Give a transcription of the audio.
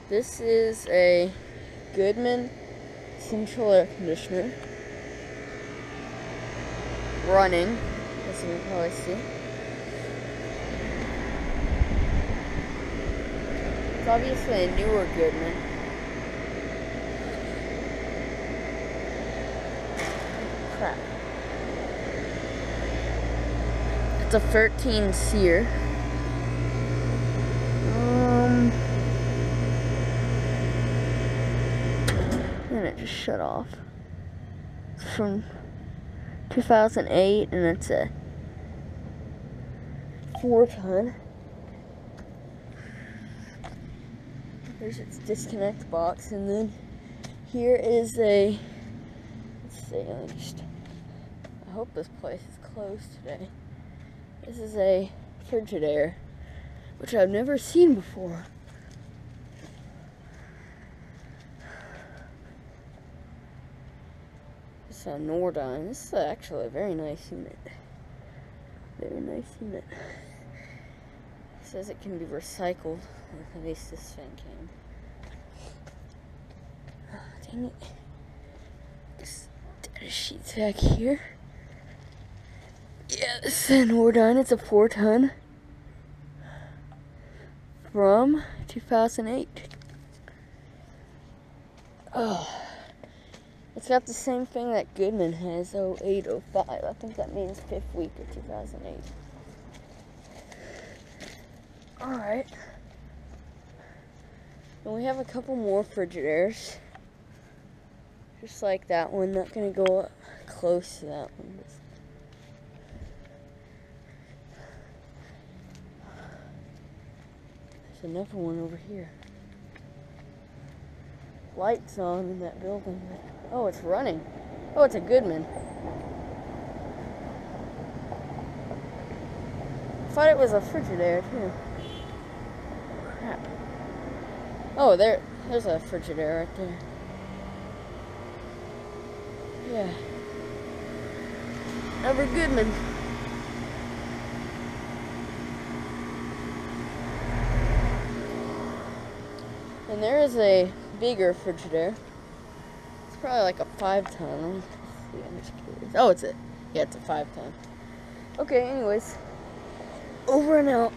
This is a Goodman central air conditioner running, as you can probably see. It's obviously a newer Goodman. Crap. It's a 13 SEER. And it just shut off. It's from 2008, and it's a 4-ton. There's its disconnect box, and then here is a, let's see, I hope this place is closed today. This is a Frigidaire, which I've never seen before. It's a Nordine. This is actually a very nice unit. Very nice unit. It says it can be recycled. At least this thing can. Oh, dang it. This data sheet's back here. Yeah, this is a Nordine. It's a 4-ton. From 2008. Oh. It's got the same thing that Goodman has, 0805. I think that means 5th week of 2008. Alright. And we have a couple more Frigidaires. Just like that one. Not going to go up close to that one. There's another one over here. Lights on in that building. Oh, it's running. Oh, it's a Goodman. I thought it was a Frigidaire too. Crap. Oh, there's a Frigidaire right there. Yeah. Another Goodman. And there is a bigger Frigidaire. It's probably like a 5-ton. I'm just curious. Oh, it's a 5-ton. Okay, anyways. Over and out.